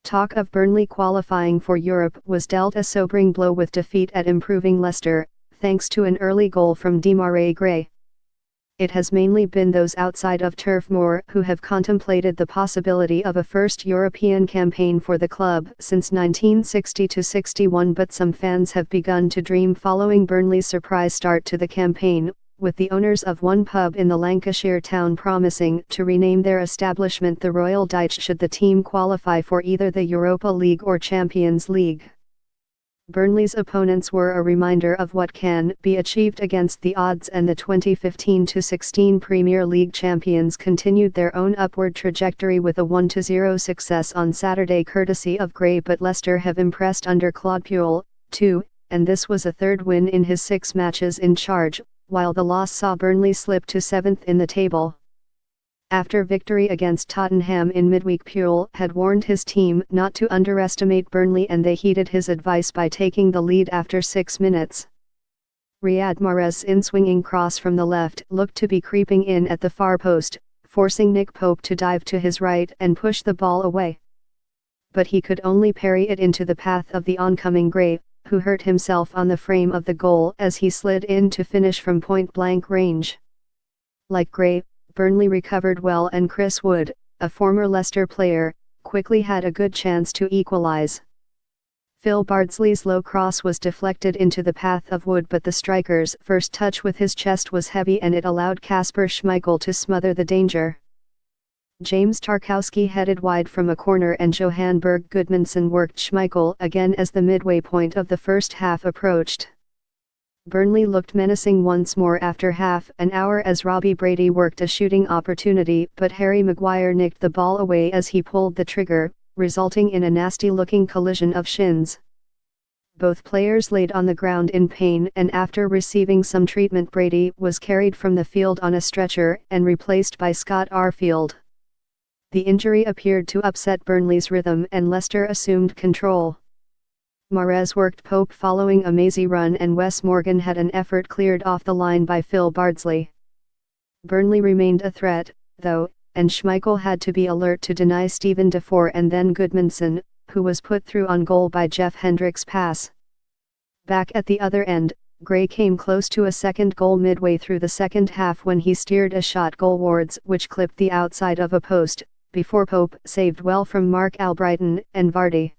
Talk of Burnley qualifying for Europe was dealt a sobering blow with defeat at improving Leicester, thanks to an early goal from Demarai. It has mainly been those outside of Turf Moor who have contemplated the possibility of a first European campaign for the club since 1960-61, but some fans have begun to dream following Burnley's surprise start to the campaign, with the owners of one pub in the Lancashire town promising to rename their establishment the Royal Dyche should the team qualify for either the Europa League or Champions League. Burnley's opponents were a reminder of what can be achieved against the odds, and the 2015-16 Premier League champions continued their own upward trajectory with a 1-0 success on Saturday courtesy of Gray, but Leicester have impressed under Claude Puel, too, and this was a third win in his 6 matches in charge, while the loss saw Burnley slip to 7th in the table. After victory against Tottenham in midweek, Puel had warned his team not to underestimate Burnley, and they heeded his advice by taking the lead after 6 minutes. Riyad Mahrez's in-swinging cross from the left looked to be creeping in at the far post, forcing Nick Pope to dive to his right and push the ball away. But he could only parry it into the path of the oncoming Gray, who hurt himself on the frame of the goal as he slid in to finish from point-blank range. Like Gray, Burnley recovered well, and Chris Wood, a former Leicester player, quickly had a good chance to equalise. Phil Bardsley's low cross was deflected into the path of Wood, but the striker's first touch with his chest was heavy and it allowed Kasper Schmeichel to smother the danger. James Tarkowski headed wide from a corner and Johan Berg Gudmundsson worked Schmeichel again as the midway point of the first half approached. Burnley looked menacing once more after half an hour as Robbie Brady worked a shooting opportunity, but Harry Maguire nicked the ball away as he pulled the trigger, resulting in a nasty-looking collision of shins. Both players laid on the ground in pain, and after receiving some treatment, Brady was carried from the field on a stretcher and replaced by Scott Arfield. The injury appeared to upset Burnley's rhythm and Leicester assumed control. Mahrez worked Pope following a mazy run, and Wes Morgan had an effort cleared off the line by Phil Bardsley. Burnley remained a threat, though, and Schmeichel had to be alert to deny Steven Defour and then Gudmundsson, who was put through on goal by Jeff Hendrick's pass. Back at the other end, Gray came close to a second goal midway through the second half when he steered a shot goalwards which clipped the outside of a post, before Pope saved well from Mark Albrighton and Vardy.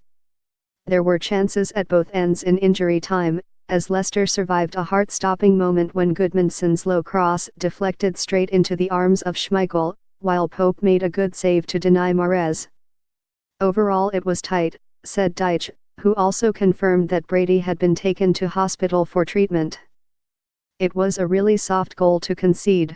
There were chances at both ends in injury time, as Leicester survived a heart-stopping moment when Gudmundsson's low cross deflected straight into the arms of Schmeichel, while Pope made a good save to deny Mahrez. Overall it was tight, said Dyche, who also confirmed that Brady had been taken to hospital for treatment. It was a really soft goal to concede.